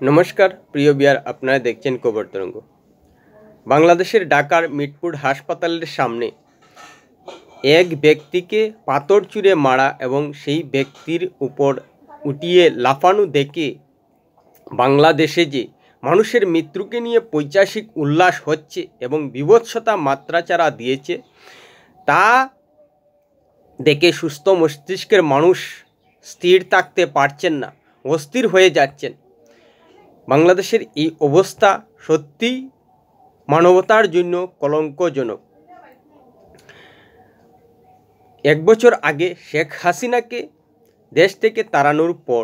নমস্কার প্রিয় বিয়ার, আপনারা দেখছেন খবর তরঙ্গ। বাংলাদেশের ঢাকার মিটপুর হাসপাতালের সামনে এক ব্যক্তিকে পাথর ছুঁড়ে মারা এবং সেই ব্যক্তির উপর উঠিয়ে লাফানো দেখে বাংলাদেশে যে মানুষের মৃত্যুকে নিয়ে পৈশাসিক উল্লাস হচ্ছে এবং বীভৎসতা মাত্রাচাড়া দিয়েছে, তা দেখে সুস্থ মস্তিষ্কের মানুষ স্থির থাকতে পারছেন না, অস্থির হয়ে যাচ্ছেন। বাংলাদেশের এই অবস্থা সত্যিই মানবতার জন্য কলঙ্কজনক। 1 বছর আগে শেখ হাসিনাকে দেশ থেকে তাড়ানোর পর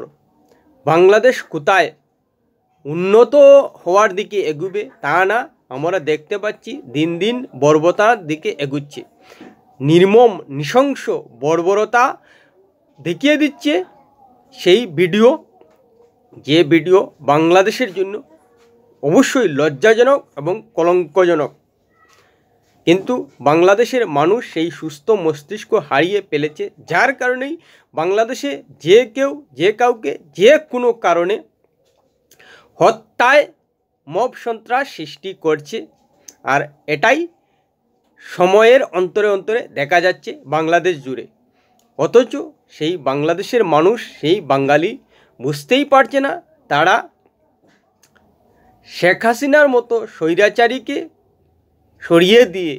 বাংলাদেশ কোথায় উন্নত হওয়ার দিকে এগুবে তা না, আমরা দেখতে পাচ্ছি দিন দিন বর্বরতার দিকে এগুচ্ছে। নির্মম নৃশংস বর্বরতা দেখিয়ে দিচ্ছে সেই ভিডিও, যে ভিডিও বাংলাদেশের জন্য অবশ্যই লজ্জাজনক এবং কলঙ্কজনক। কিন্তু বাংলাদেশের মানুষ সেই সুস্থ মস্তিষ্ক হারিয়ে ফেলেছে, যার কারণেই বাংলাদেশে যে কেউ যে কাউকে যে কোনো কারণে হত্যায় মব সন্ত্রাস সৃষ্টি করছে। আর এটাই সময়ের অন্তরে অন্তরে দেখা যাচ্ছে বাংলাদেশ জুড়ে। অথচ সেই বাংলাদেশের মানুষ, সেই বাঙালি বুঝতেই পারছে না, তারা শেখ হাসিনার মতো স্বৈরাচারীকে সরিয়ে দিয়ে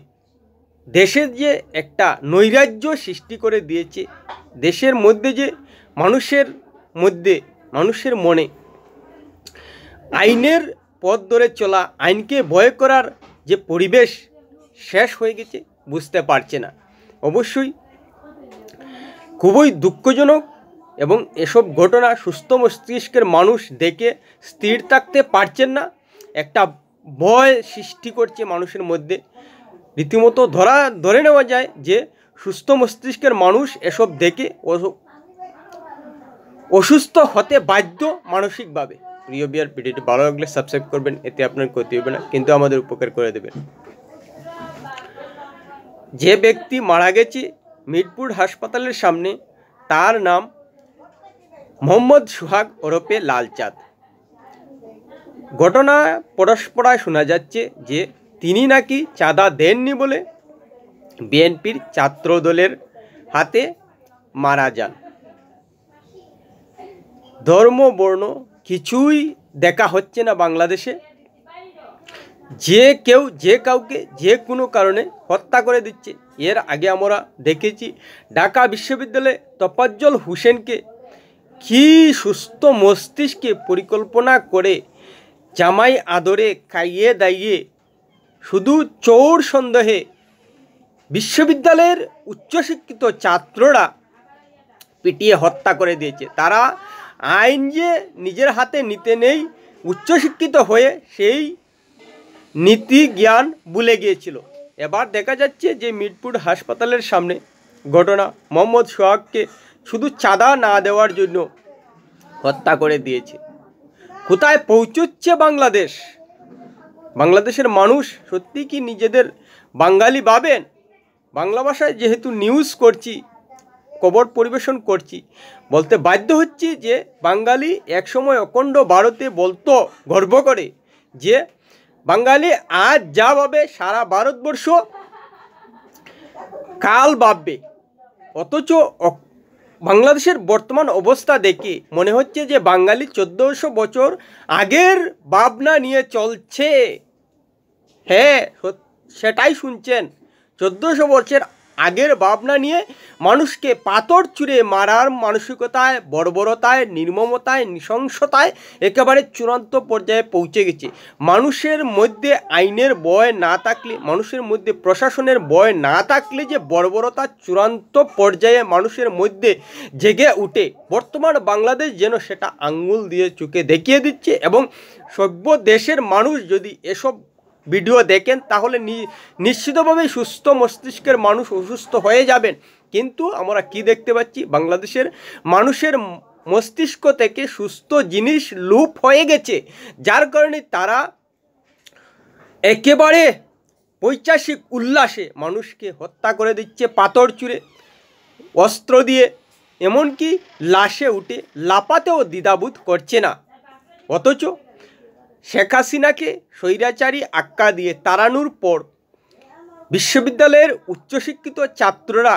দেশের যে একটা নৈরাজ্য সৃষ্টি করে দিয়েছে, দেশের মধ্যে যে মানুষের মনে আইনের পথ ধরে চলা, আইনকে ভয় করার যে পরিবেশ শেষ হয়ে গেছে, বুঝতে পারছে না। অবশ্যই খুবই দুঃখজনক এবং এসব ঘটনা সুস্থ মস্তিষ্কের মানুষ দেখে স্থির থাকতে পারছেন না। একটা ভয় সৃষ্টি করছে মানুষের মধ্যে। রীতিমতো ধরে নেওয়া যায় যে সুস্থ মস্তিষ্কের মানুষ এসব দেখে অসুস্থ হতে বাধ্য মানসিকভাবে। প্রিয় বিয়ার, ভিডিওটি ভালো লাগলে সাবস্ক্রাইব করবেন, এতে আপনার ক্ষতি হবে না, কিন্তু আমাদের উপকার করে দেবেন। যে ব্যক্তি মারা গেছে মিটপুর হাসপাতালের সামনে, তার নাম মোহাম্মদ সোহাগ ওরফে লালচাঁদ। ঘটনা পরস্পরায় শোনা যাচ্ছে যে তিনি নাকি চাঁদা দেননি বলে বিএনপির ছাত্রদলের হাতে মারা যান। ধর্ম বর্ণ কিছুই দেখা হচ্ছে না বাংলাদেশে। যে কেউ যে কাউকে যে কোনো কারণে হত্যা করে দিচ্ছে। এর আগে আমরা দেখেছি ঢাকা বিশ্ববিদ্যালয়ে তোফাজ্জল হোসেনকে কি সুস্থ মস্তিষ্কে পরিকল্পনা করে জামাই আদরে খাইয়ে দাইয়ে শুধু চোর সন্দেহে বিশ্ববিদ্যালয়ের উচ্চশিক্ষিত ছাত্ররা পিটিয়ে হত্যা করে দিয়েছে। তারা আইন যে নিজের হাতে নিতে নেই, উচ্চশিক্ষিত হয়ে সেই নীতি জ্ঞান ভুলে গিয়েছিল। এবার দেখা যাচ্ছে যে মিটপুর হাসপাতালের সামনে ঘটনা, মোহাম্মদ সোহাগকে শুধু চাঁদা না দেওয়ার জন্য হত্যা করে দিয়েছে। কোথায় পৌঁছচ্ছে বাংলাদেশ? বাংলাদেশের মানুষ সত্যি কি নিজেদের বাঙালি ভাবেন? বাংলা ভাষায় যেহেতু নিউজ করছি, খবর পরিবেশন করছি, বলতে বাধ্য হচ্ছি যে বাঙালি একসময় অখণ্ড ভারতে বলতো গর্ব করে যে বাঙালি আজ যা ভাবে সারা ভারতবর্ষ কাল ভাববে। অথচ বাংলাদেশের বর্তমান অবস্থা দেখে মনে হচ্ছে যে বাঙালি 1400 বছর আগের ভাবনা নিয়ে চলছে। হ্যাঁ, সেটাই শুনছেন, 1400 বছর আগের ভাবনা নিয়ে মানুষকে পাথর ছুঁড়ে মারার মানসিকতায়, বর্বরতায়, নির্মমতায়, নৃশংসতায় একেবারে চূড়ান্ত পর্যায়ে পৌঁছে গেছে। মানুষের মধ্যে আইনের ভয় না থাকলে, মানুষের মধ্যে প্রশাসনের ভয় না থাকলে যে বর্বরতা চূড়ান্ত পর্যায়ে মানুষের মধ্যে জেগে উঠে, বর্তমান বাংলাদেশ যেন সেটা আঙ্গুল দিয়ে চোখে দেখিয়ে দিচ্ছে। এবং সভ্য দেশের মানুষ যদি এসব ভিডিও দেখেন তাহলে নিশ্চিতভাবে সুস্থ মস্তিষ্কের মানুষ অসুস্থ হয়ে যাবেন। কিন্তু আমরা কি দেখতে পাচ্ছি? বাংলাদেশের মানুষের মস্তিষ্ক থেকে সুস্থ জিনিস লুপ হয়ে গেছে, যার কারণে তারা একেবারে পৈশাসিক উল্লাসে মানুষকে হত্যা করে দিচ্ছে পাথর ছুঁড়ে, অস্ত্র দিয়ে, এমনকি লাশে উঠে লাপাতেও দ্বিধাবোধ করছে না। অথচ শেখ হাসিনাকে স্বৈরাচারী আখ্যা দিয়ে তাড়ানোর পর বিশ্ববিদ্যালয়ের উচ্চশিক্ষিত ছাত্ররা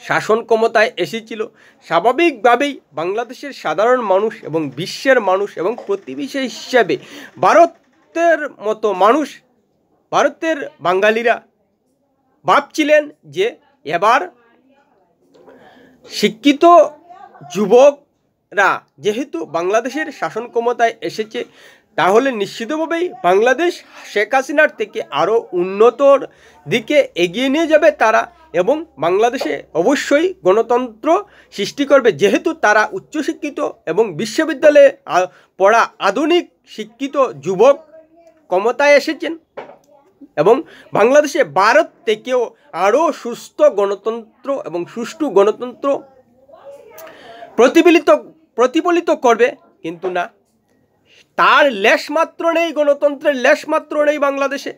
শাসন ক্ষমতায় এসেছিল। স্বাভাবিকভাবেই বাংলাদেশের সাধারণ মানুষ এবং বিশ্বের মানুষ এবং প্রতিবেশী হিসাবে ভারতের মতো মানুষ, ভারতের বাঙালিরা ভাবছিলেন যে এবার শিক্ষিত যুবকরা যেহেতু বাংলাদেশের শাসন ক্ষমতায় এসেছে, তাহলে নিশ্চিতভাবেই বাংলাদেশ শেখ হাসিনার থেকে আরও উন্নতর দিকে এগিয়ে নিয়ে যাবে তারা, এবং বাংলাদেশে অবশ্যই গণতন্ত্র সৃষ্টি করবে, যেহেতু তারা উচ্চশিক্ষিত এবং বিশ্ববিদ্যালয়ে পড়া আধুনিক শিক্ষিত যুবক ক্ষমতায় এসেছেন, এবং বাংলাদেশে ভারত থেকেও আরও সুস্থ গণতন্ত্র এবং সুষ্ঠু গণতন্ত্র প্রতিফলিত করবে। কিন্তু না, তার লেশমাত্র নেই, গণতন্ত্রের লেশমাত্র নেই বাংলাদেশে।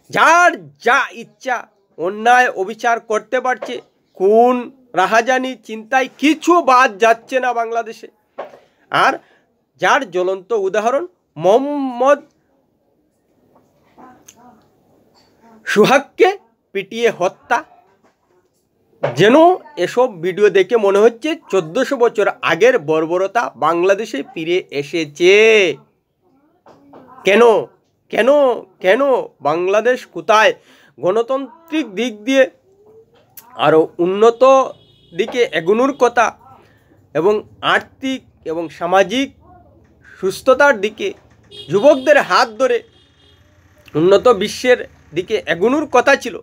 যার যা ইচ্ছা অন্যায় অবিচার করতে পারছে, খুন রাহাজানি চিন্তায় কিছু বাদ যাচ্ছে না বাংলাদেশে। আর যার জ্বলন্ত উদাহরণ মোহাম্মদ সোহাগকে পিটিয়ে হত্যা, যেন এসব ভিডিও দেখে মনে হচ্ছে 1400 বছর আগের বর্বরতা বাংলাদেশে ফিরে এসেছে। কেন কেন কেন বাংলাদেশ কোথায়? গণতান্ত্রিক দিক দিয়ে আরও উন্নত দিকে এগোনোর কথা এবং আর্থিক এবং সামাজিক সুস্থতার দিকে যুবকদের হাত ধরে উন্নত বিশ্বের দিকে এগোনোর কথা ছিল।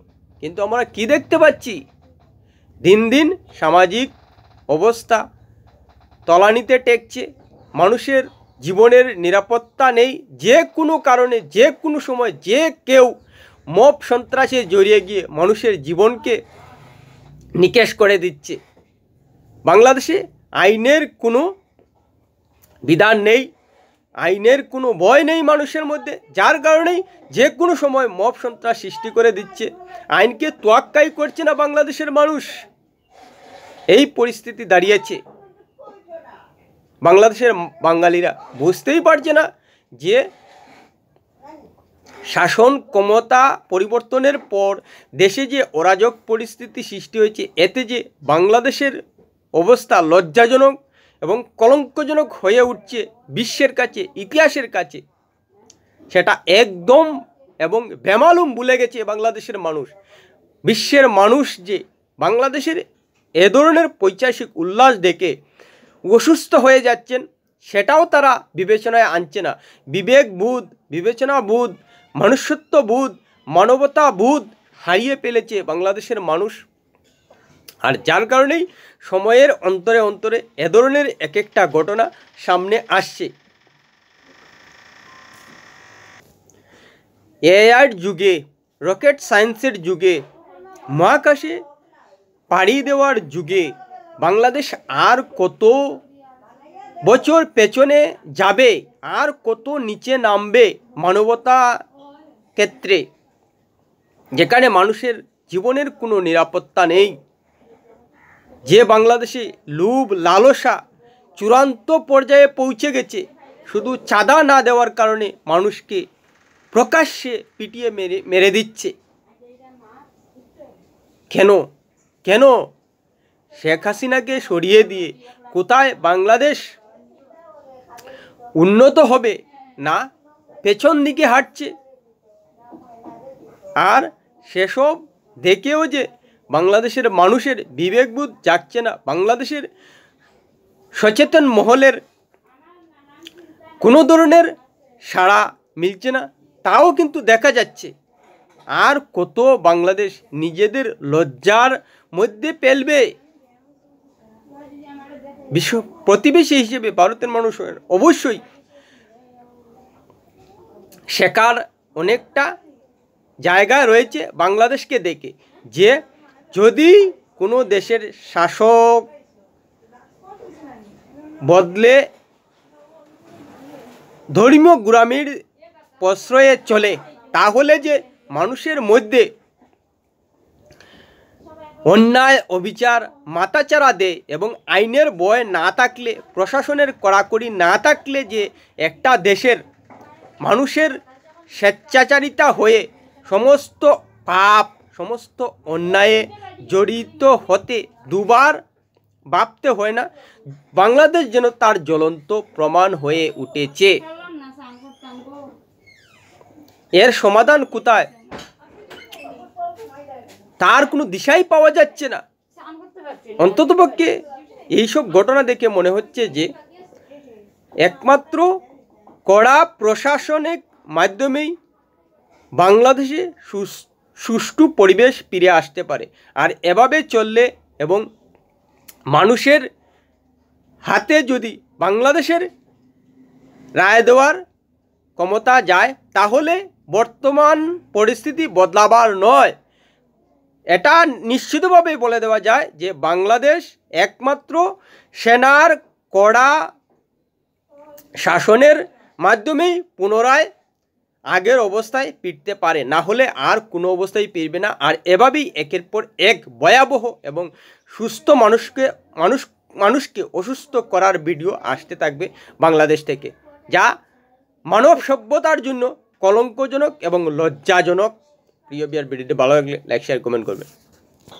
কিন্তু আমরা কি দেখতে পাচ্ছি? দিন দিন সামাজিক অবস্থা তলানিতে টেকছে, মানুষের জীবনের নিরাপত্তা নেই। যে কোনো কারণে যে কোনো সময় যে কেউ মব সন্ত্রাসে জড়িয়ে গিয়ে মানুষের জীবনকে নিকেশ করে দিচ্ছে। বাংলাদেশে আইনের কোনো বিধান নেই, আইনের কোনো ভয় নেই মানুষের মধ্যে, যার কারণেই যে কোনো সময় মব সন্ত্রাস সৃষ্টি করে দিচ্ছে। আইনকে তোয়াক্কাই করছে না বাংলাদেশের মানুষ। এই পরিস্থিতি দাঁড়িয়েছে। বাংলাদেশের বাঙালিরা বুঝতেই পারছে না যে শাসন ক্ষমতা পরিবর্তনের পর দেশে যে অরাজক পরিস্থিতি সৃষ্টি হয়েছে, এতে যে বাংলাদেশের অবস্থা লজ্জাজনক এবং কলঙ্কজনক হয়ে উঠছে বিশ্বের কাছে, ইতিহাসের কাছে, সেটা একদম এবং বেমালুম ভুলে গেছে বাংলাদেশের মানুষ। বিশ্বের মানুষ যে বাংলাদেশের এ ধরনের পৈশাচিক উল্লাস দেখে অসুস্থ হয়ে যাচ্ছেন, সেটাও তারা বিবেচনায় আনছে না। বিবেকবোধ, বিবেচনাবোধ, মনুষ্যত্ববোধ, মানবতাবোধ হারিয়ে ফেলেছে বাংলাদেশের মানুষ। আর যার কারণেই সময়ের অন্তরে অন্তরে এ ধরনের এক একটা ঘটনা সামনে আসছে। এআইয়ের যুগে, রকেট সায়েন্সের যুগে, মহাকাশে পাড়ি দেওয়ার যুগে বাংলাদেশ আর কত বছর পেছনে যাবে, আর কত নিচে নামবে মানবতা ক্ষেত্রে, যেখানে মানুষের জীবনের কোনো নিরাপত্তা নেই। যে বাংলাদেশে লোভ লালসা চূড়ান্ত পর্যায়ে পৌঁছে গেছে, শুধু চাঁদা না দেওয়ার কারণে মানুষকে প্রকাশ্যে পিটিয়ে মেরে দিচ্ছে। কেন কেন শেখ হাসিনাকে সরিয়ে দিয়ে কোথায় বাংলাদেশ উন্নত হবে? না, পেছন দিকে হাঁটছে। আর সেসব দেখেও যে বাংলাদেশের মানুষের বিবেকবোধ জাগছে না, বাংলাদেশের সচেতন মহলের কোনো ধরনের সাড়া মিলছে না, তাও কিন্তু দেখা যাচ্ছে। আর কত বাংলাদেশ নিজেদের লজ্জার মধ্যে ফেলবে? বিশ্ব প্রতিবেশী হিসেবে ভারতের মানুষ অবশ্যই শেখার অনেকটা জায়গা রয়েছে বাংলাদেশকে দেখে, যে যদি কোনো দেশের শাসক বদলে ধর্মীয় গোঁড়ামির প্রশ্রয়ে চলে, তাহলে যে মানুষের মধ্যে অন্যায় অবিচার মাথাচাড়া দেয় এবং আইনের ভয় না থাকলে, প্রশাসনের কড়াকড়ি না থাকলে যে একটা দেশের মানুষের স্বেচ্ছাচারিতা হয়ে সমস্ত পাপ, সমস্ত অন্যায়ে জড়িত হতে দুবার ভাবতে হয় না, বাংলাদেশ যেন তার জ্বলন্ত প্রমাণ হয়ে উঠেছে। এর সমাধান কোথায় তার কোনো দিশাই পাওয়া যাচ্ছে না। অন্ততপক্ষে এইসব ঘটনা দেখে মনে হচ্ছে যে একমাত্র কড়া প্রশাসনিক মাধ্যমেই বাংলাদেশে সুষ্ঠু পরিবেশ ফিরে আসতে পারে। আর এভাবে চললে এবং মানুষের হাতে যদি বাংলাদেশের রায় দেওয়ার ক্ষমতা যায়, তাহলে বর্তমান পরিস্থিতি বদলাবার নয়, এটা নিশ্চিতভাবে বলে দেওয়া যায় যে বাংলাদেশ একমাত্র সেনার কড়া শাসনের মাধ্যমেই পুনরায় আগের অবস্থায় ফিরতে পারে, না হলে আর কোনো অবস্থায় ফিরবে না। আর এভাবেই একের পর এক ভয়াবহ এবং সুস্থ মানুষকে অসুস্থ করার ভিডিও আসতে থাকবে বাংলাদেশ থেকে, যা মানব সভ্যতার জন্য কলঙ্কজনক এবং লজ্জাজনক। প্রিয় ভিউয়ার, ভিডিওটি ভালো লাগলে লাইক, শেয়ার, কমেন্ট করবেন।